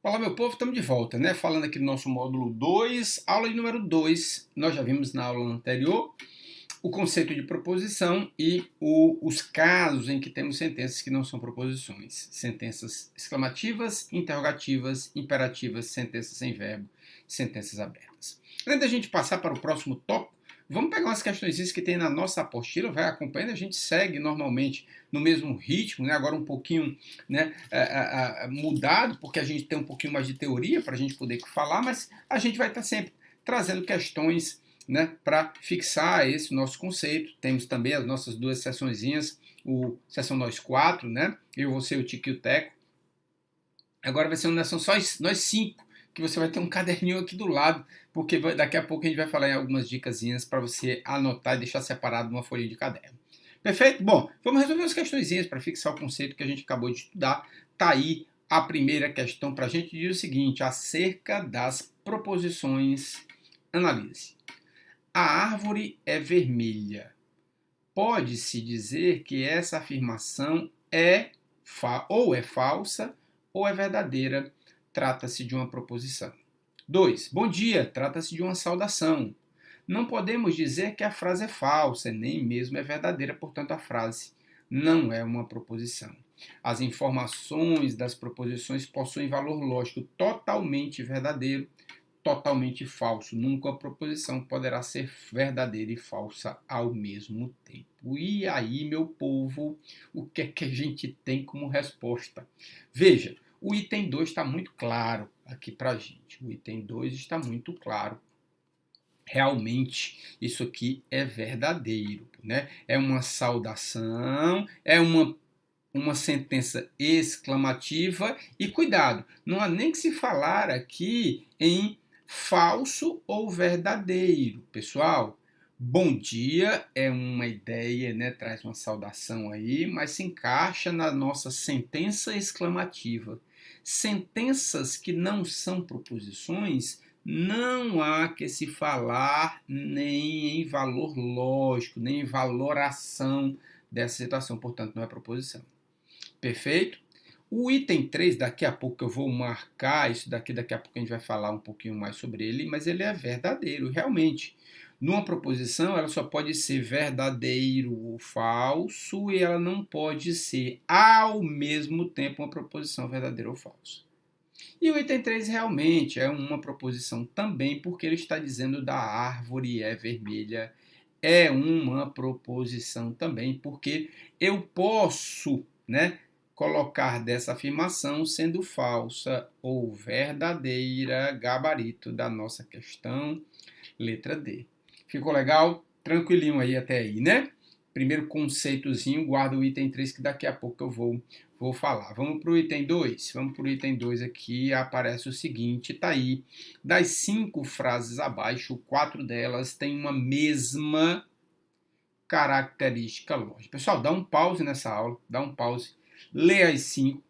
Olá, meu povo, estamos de volta, né? Falando aqui do nosso módulo 2, aula de número 2. Nós já vimos na aula anterior o conceito de proposição e os casos em que temos sentenças que não são proposições. Sentenças exclamativas, interrogativas, imperativas, sentenças sem verbo, sentenças abertas. Antes da gente passar para o próximo tópico, vamos pegar umas questões que tem na nossa apostila, vai acompanhando, a gente segue normalmente no mesmo ritmo, né? Agora um pouquinho, né, mudado, porque a gente tem um pouquinho mais de teoria para a gente poder falar, mas a gente vai estar sempre trazendo questões, né, para fixar esse nosso conceito. Temos também as nossas duas sessõezinhas, o sessão nós quatro, né? Eu, você, o Tico e o Teco. Agora vai ser uma sessão só nós cinco, que você vai ter um caderninho aqui do lado, porque daqui a pouco a gente vai falar em algumas dicasinhas para você anotar e deixar separado numa folha de caderno. Perfeito? Bom, vamos resolver as questõezinhas para fixar o conceito que a gente acabou de estudar. Tá aí a primeira questão para a gente diz o seguinte, acerca das proposições. Analise. A árvore é vermelha. Pode-se dizer que essa afirmação ou é falsa ou é verdadeira. Trata-se de uma proposição. 2. Bom dia. Trata-se de uma saudação. Não podemos dizer que a frase é falsa, nem mesmo é verdadeira, portanto a frase não é uma proposição. As informações das proposições possuem valor lógico totalmente verdadeiro, totalmente falso. Nunca a proposição poderá ser verdadeira e falsa ao mesmo tempo. E aí, meu povo, o que é que a gente tem como resposta? Veja, o item 2 está muito claro aqui para a gente. O item 2 está muito claro. Realmente, isso aqui é verdadeiro, né? É uma saudação, é uma sentença exclamativa e cuidado, não há nem que se falar aqui em falso ou verdadeiro, pessoal. Bom dia é uma ideia, né? Traz uma saudação aí, mas se encaixa na nossa sentença exclamativa. Sentenças que não são proposições, não há que se falar nem em valor lógico, nem em valoração dessa situação, portanto, não é proposição. Perfeito? O item 3, daqui a pouco eu vou marcar isso daqui a pouco a gente vai falar um pouquinho mais sobre ele, mas ele é verdadeiro, realmente. Numa proposição, ela só pode ser verdadeiro ou falso e ela não pode ser, ao mesmo tempo, uma proposição verdadeira ou falsa. E o item 3 realmente é uma proposição também, porque ele está dizendo da árvore é vermelha. É uma proposição também, porque eu posso, né, colocar dessa afirmação sendo falsa ou verdadeira, gabarito da nossa questão, letra D. Ficou legal? Tranquilinho aí até aí, né? Primeiro conceitozinho, guarda o item 3 que daqui a pouco eu vou falar. Vamos para o item 2? Vamos para o item 2 aqui, aparece o seguinte, tá aí. Das 5 frases abaixo, 4 delas têm uma mesma característica lógica. Pessoal, dá um pause nessa aula, dá um pause, lê as 5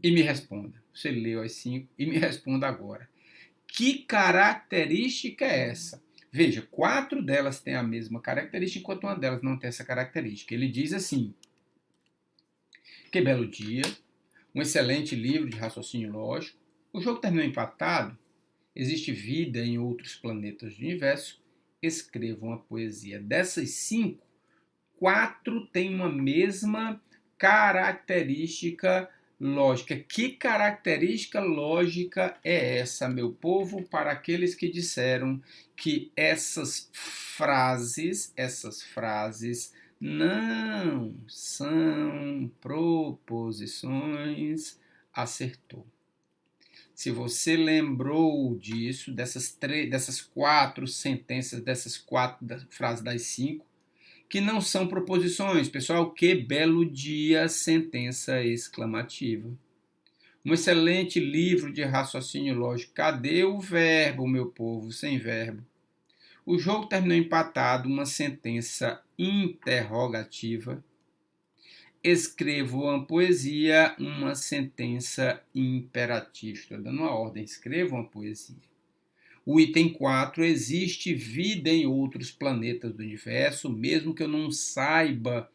e me responda. Você leu as 5 e me responda agora. Que característica é essa? Veja, 4 delas têm a mesma característica, enquanto uma delas não tem essa característica. Ele diz assim, que belo dia, um excelente livro de raciocínio lógico, o jogo terminou empatado, existe vida em outros planetas do universo, escreva uma poesia. Dessas 5, 4 têm uma mesma característica lógica. Que característica lógica é essa, meu povo, para aqueles que disseram que essas frases não são proposições? Acertou. Se você lembrou disso, dessas 4 sentenças, dessas 4 frases das 5, que não são proposições, pessoal, que belo dia, sentença exclamativa. Um excelente livro de raciocínio lógico. Cadê o verbo, meu povo, sem verbo? O jogo terminou empatado, uma sentença interrogativa. Escrevo uma poesia, uma sentença imperativa. Estou dando uma ordem, escreva uma poesia. O item 4, existe vida em outros planetas do universo, mesmo que eu não saiba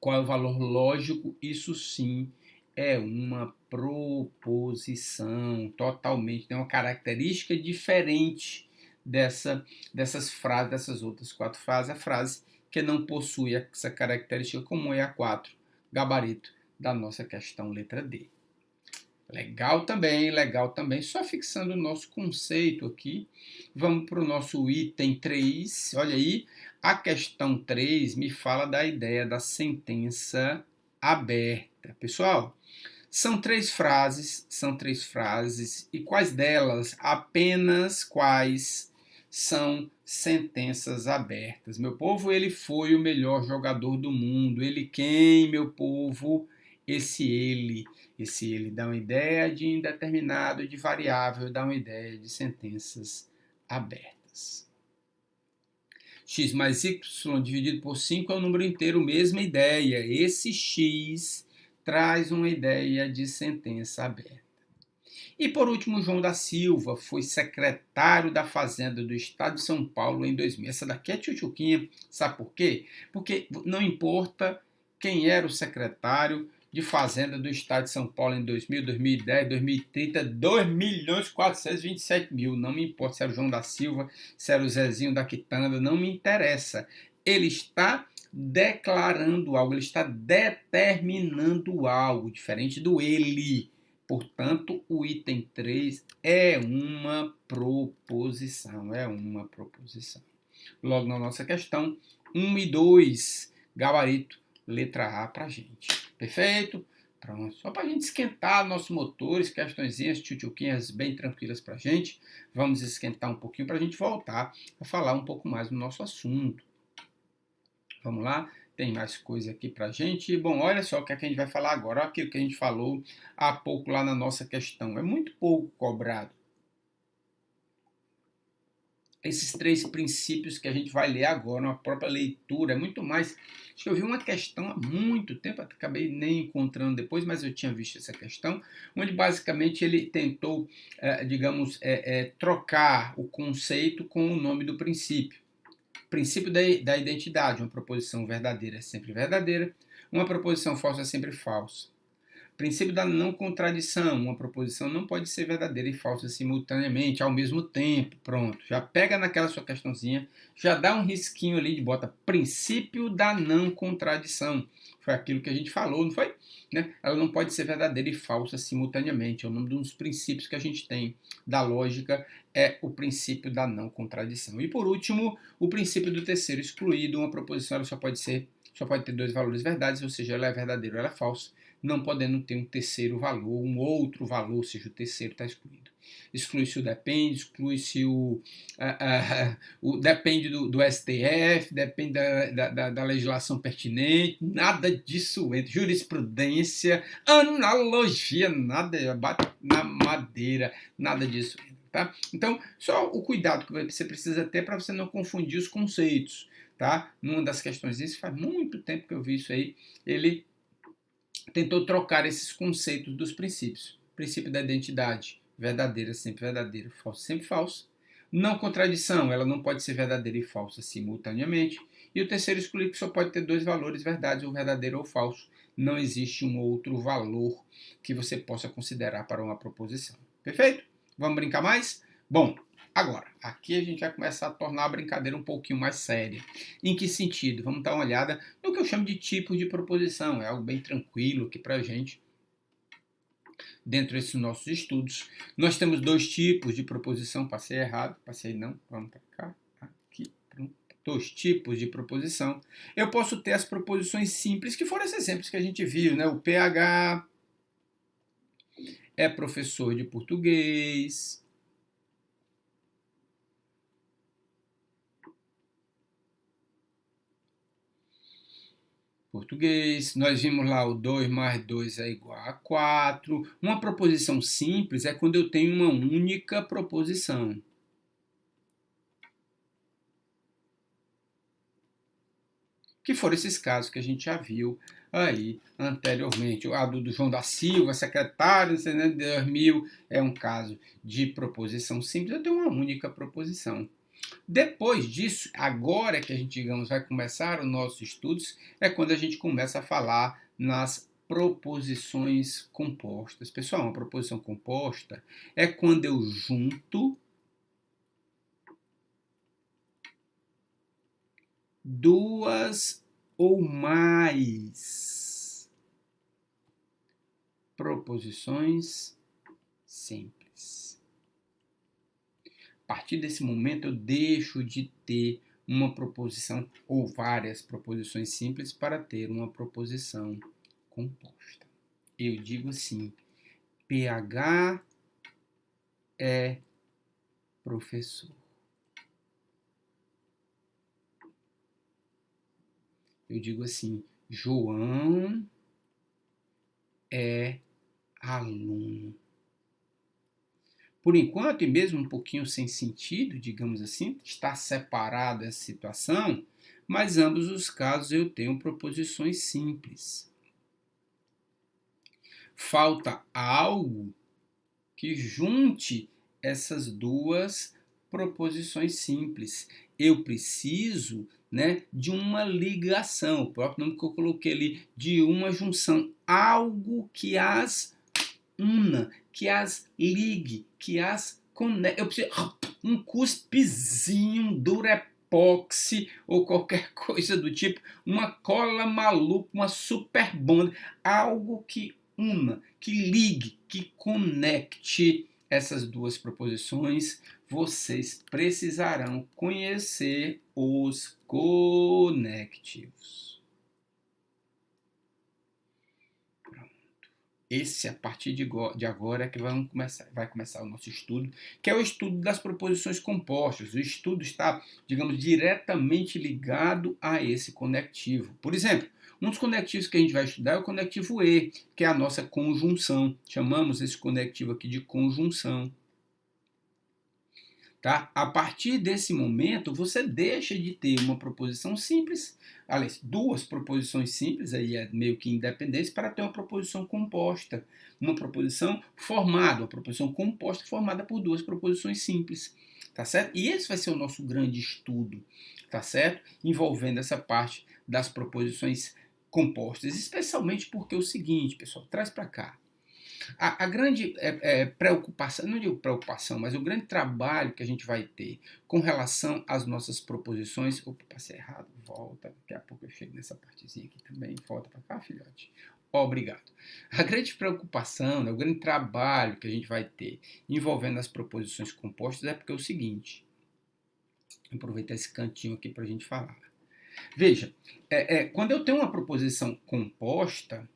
qual é o valor lógico, isso sim é uma proposição, totalmente, tem uma característica diferente dessas frases, dessas outras 4 frases. A frase que não possui essa característica comum é a 4, gabarito da nossa questão letra D. Legal também. Só fixando o nosso conceito aqui, vamos para o nosso item 3. Olha aí, a questão 3 me fala da ideia da sentença aberta. Pessoal, são três frases, e quais delas, apenas quais, são sentenças abertas? Meu povo, ele foi o melhor jogador do mundo. Ele quem, meu povo? Esse ele dá uma ideia de indeterminado, de variável, dá uma ideia de sentenças abertas. X mais y dividido por 5 é um número inteiro, mesma ideia. Esse x traz uma ideia de sentença aberta. E por último, João da Silva foi secretário da Fazenda do Estado de São Paulo em 2000. Essa daqui é tchutchuquinha, sabe por quê? Porque não importa quem era o secretário de Fazenda do Estado de São Paulo em 2000, 2010, 2030, 2.427.000. Não me importa se era o João da Silva, se era o Zezinho da Quitanda, não me interessa. Ele está declarando algo, ele está determinando algo, diferente do ele. Portanto, o item 3 é uma proposição, Logo na nossa questão, 1 e 2, gabarito, letra A para a gente. Perfeito? Pronto. Só para a gente esquentar nossos motores, questõezinhas, tchutchuquinhas bem tranquilas para a gente. Vamos esquentar um pouquinho para a gente voltar a falar um pouco mais do nosso assunto. Vamos lá? Tem mais coisa aqui para a gente. Bom, olha só o que, é que a gente vai falar agora. Olha aquilo que a gente falou há pouco lá na nossa questão. É muito pouco cobrado. Esses 3 princípios que a gente vai ler agora, na própria leitura, é muito mais. Acho que eu vi uma questão há muito tempo, acabei nem encontrando depois, mas eu tinha visto essa questão, onde basicamente ele tentou, trocar o conceito com o nome do princípio. Princípio da identidade, uma proposição verdadeira é sempre verdadeira, uma proposição falsa é sempre falsa. Princípio da não contradição, uma proposição não pode ser verdadeira e falsa simultaneamente, ao mesmo tempo. Pronto, já pega naquela sua questãozinha, já dá um risquinho ali de bota princípio da não contradição. Foi aquilo que a gente falou, não foi? Né? Ela não pode ser verdadeira e falsa simultaneamente. É o nome dos princípios que a gente tem da lógica, é o princípio da não contradição. E por último, o princípio do terceiro excluído, uma proposição ela só pode ter 2 valores verdades, ou seja, ela é verdadeira ou ela é falsa, não podendo ter um terceiro valor, um outro valor, ou seja, o terceiro está excluído. Exclui-se o depende, exclui-se o depende do STF, depende da legislação pertinente, nada disso entra. Jurisprudência, analogia, nada, bate na madeira, nada disso entra. Tá? Então, só o cuidado que você precisa ter para você não confundir os conceitos. Tá? Numa das questões, isso faz muito tempo que eu vi isso aí, ele tentou trocar esses conceitos dos princípios. Princípio da identidade, verdadeira, sempre falso, sempre falso. Não contradição, ela não pode ser verdadeira e falsa simultaneamente. E o terceiro excluir que só pode ter 2 valores, verdade ou verdadeiro ou falso. Não existe um outro valor que você possa considerar para uma proposição. Perfeito? Vamos brincar mais? Bom, agora, aqui a gente vai começar a tornar a brincadeira um pouquinho mais séria. Em que sentido? Vamos dar uma olhada no que eu chamo de tipos de proposição. É algo bem tranquilo aqui para a gente. Dentro desses nossos estudos, nós temos 2 tipos de proposição. Passei errado, passei não, vamos para cá, aqui, pronto. 2 tipos de proposição. Eu posso ter as proposições simples, que foram esses exemplos que a gente viu, né? O PH é professor de português. Nós vimos lá o 2 mais 2 é igual a 4. Uma proposição simples é quando eu tenho uma única proposição. Que foram esses casos que a gente já viu aí anteriormente. O do João da Silva, secretário de 2000, é um caso de proposição simples, eu tenho uma única proposição. Depois disso, agora que a gente, digamos, vai começar os nossos estudos, é quando a gente começa a falar nas proposições compostas. Pessoal, uma proposição composta é quando eu junto duas ou mais proposições simples. A partir desse momento, eu deixo de ter uma proposição ou várias proposições simples para ter uma proposição composta. Eu digo assim: PH é professor. Eu digo assim: João é aluno. Por enquanto, e mesmo um pouquinho sem sentido, digamos assim, está separada essa situação, mas ambos os casos eu tenho proposições simples. Falta algo que junte essas duas proposições simples. Eu preciso, né, de uma ligação, o próprio nome que eu coloquei ali, de uma junção, algo que as una, que as ligue, que as conecte. Eu preciso um cuspezinho, um Durepoxi ou qualquer coisa do tipo, uma cola maluca, uma super bond, algo que una, que ligue, que conecte essas duas proposições. Vocês precisarão conhecer os conectivos. Esse, a partir de agora, é que vai começar o nosso estudo, que é o estudo das proposições compostas. O estudo está, digamos, diretamente ligado a esse conectivo. Por exemplo, um dos conectivos que a gente vai estudar é o conectivo E, que é a nossa conjunção. Chamamos esse conectivo aqui de conjunção. Tá? A partir desse momento, você deixa de ter uma proposição simples, aliás, duas proposições simples, aí é meio que independentes, para ter uma proposição composta, uma proposição formada, uma proposição composta formada por duas proposições simples, tá certo? E esse vai ser o nosso grande estudo, tá certo? Envolvendo essa parte das proposições compostas, especialmente porque é o seguinte, pessoal, traz para cá. A grande preocupação, não digo preocupação, mas o grande trabalho que a gente vai ter com relação às nossas proposições. Opa, passei errado, volta, daqui a pouco eu chego nessa partezinha aqui também, volta para cá, filhote. Obrigado. A grande preocupação, o grande trabalho que a gente vai ter envolvendo as proposições compostas é porque é o seguinte, vou aproveitar esse cantinho aqui para a gente falar. Veja, quando eu tenho uma proposição composta,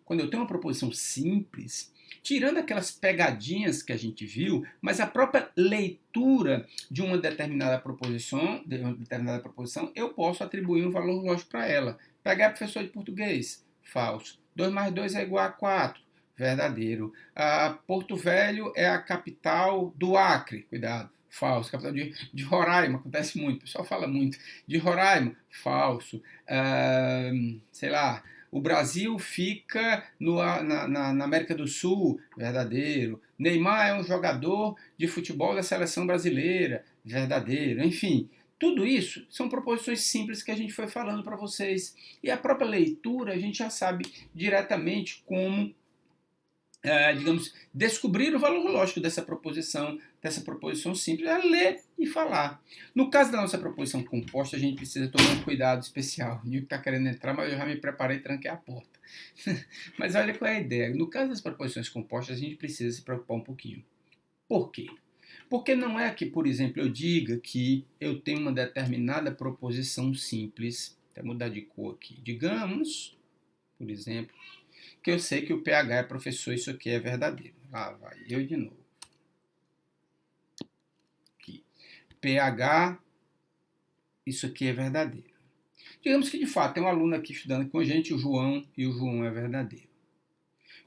quando eu tenho uma proposição simples, tirando aquelas pegadinhas que a gente viu, mas a própria leitura de uma determinada proposição, eu posso atribuir um valor lógico para ela. Pegar professor de português, falso. 2 mais 2 é igual a 4, verdadeiro. Porto Velho é a capital do Acre, cuidado, falso. Capital de Roraima, acontece muito, o pessoal fala muito. De Roraima, falso. Sei lá, o Brasil fica na América do Sul, verdadeiro. Neymar é um jogador de futebol da seleção brasileira, verdadeiro. Enfim, tudo isso são proposições simples que a gente foi falando para vocês. E a própria leitura, a gente já sabe diretamente como, digamos, descobrir o valor lógico dessa proposição simples, é ler e falar. No caso da nossa proposição composta, a gente precisa tomar um cuidado especial. O Nilton está querendo entrar, mas eu já me preparei e tranquei a porta. Mas olha qual é a ideia. No caso das proposições compostas, a gente precisa se preocupar um pouquinho. Por quê? Porque não é que, por exemplo, eu diga que eu tenho uma determinada proposição simples. Vou mudar de cor aqui. Digamos, por exemplo, que eu sei que o PH é professor, isso aqui é verdadeiro. Lá vai eu de novo. Aqui. PH, isso aqui é verdadeiro. Digamos que, de fato, tem um aluno aqui estudando com a gente, o João, e o João é verdadeiro.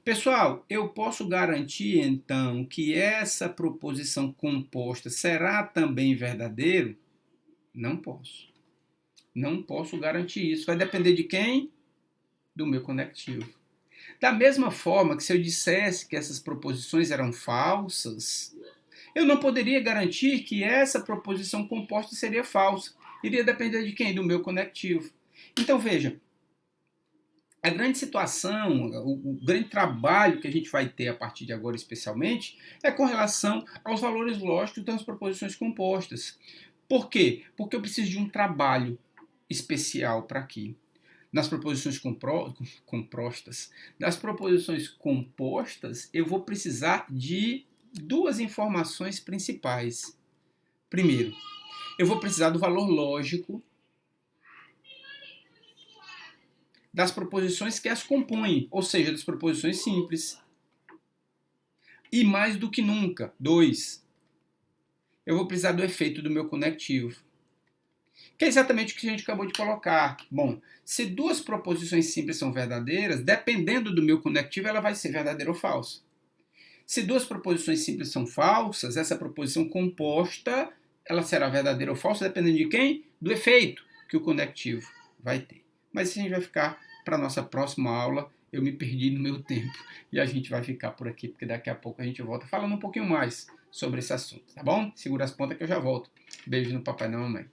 Pessoal, eu posso garantir, então, que essa proposição composta será também verdadeiro? Não posso. Não posso garantir isso. Vai depender de quem? Do meu conectivo. Da mesma forma que se eu dissesse que essas proposições eram falsas, eu não poderia garantir que essa proposição composta seria falsa. Iria depender de quem? Do meu conectivo. Então veja, A grande situação, o grande trabalho que a gente vai ter a partir de agora, especialmente, é com relação aos valores lógicos das proposições compostas. Por quê? Porque eu preciso de um trabalho especial para aqui. Nas proposições compostas, nas proposições compostas, eu vou precisar de duas informações principais. Primeiro, eu vou precisar do valor lógico das proposições que as compõem, ou seja, das proposições simples. E mais do que nunca, dois, eu vou precisar do efeito do meu conectivo, que é exatamente o que a gente acabou de colocar. Bom, se duas proposições simples são verdadeiras, dependendo do meu conectivo, ela vai ser verdadeira ou falsa. Se duas proposições simples são falsas, essa proposição composta, ela será verdadeira ou falsa, dependendo de quem? Do efeito que o conectivo vai ter. Mas isso a gente vai ficar para a nossa próxima aula. Eu me perdi no meu tempo e a gente vai ficar por aqui, porque daqui a pouco a gente volta falando um pouquinho mais sobre esse assunto, tá bom? Segura as pontas que eu já volto. Beijo no papai e na mamãe.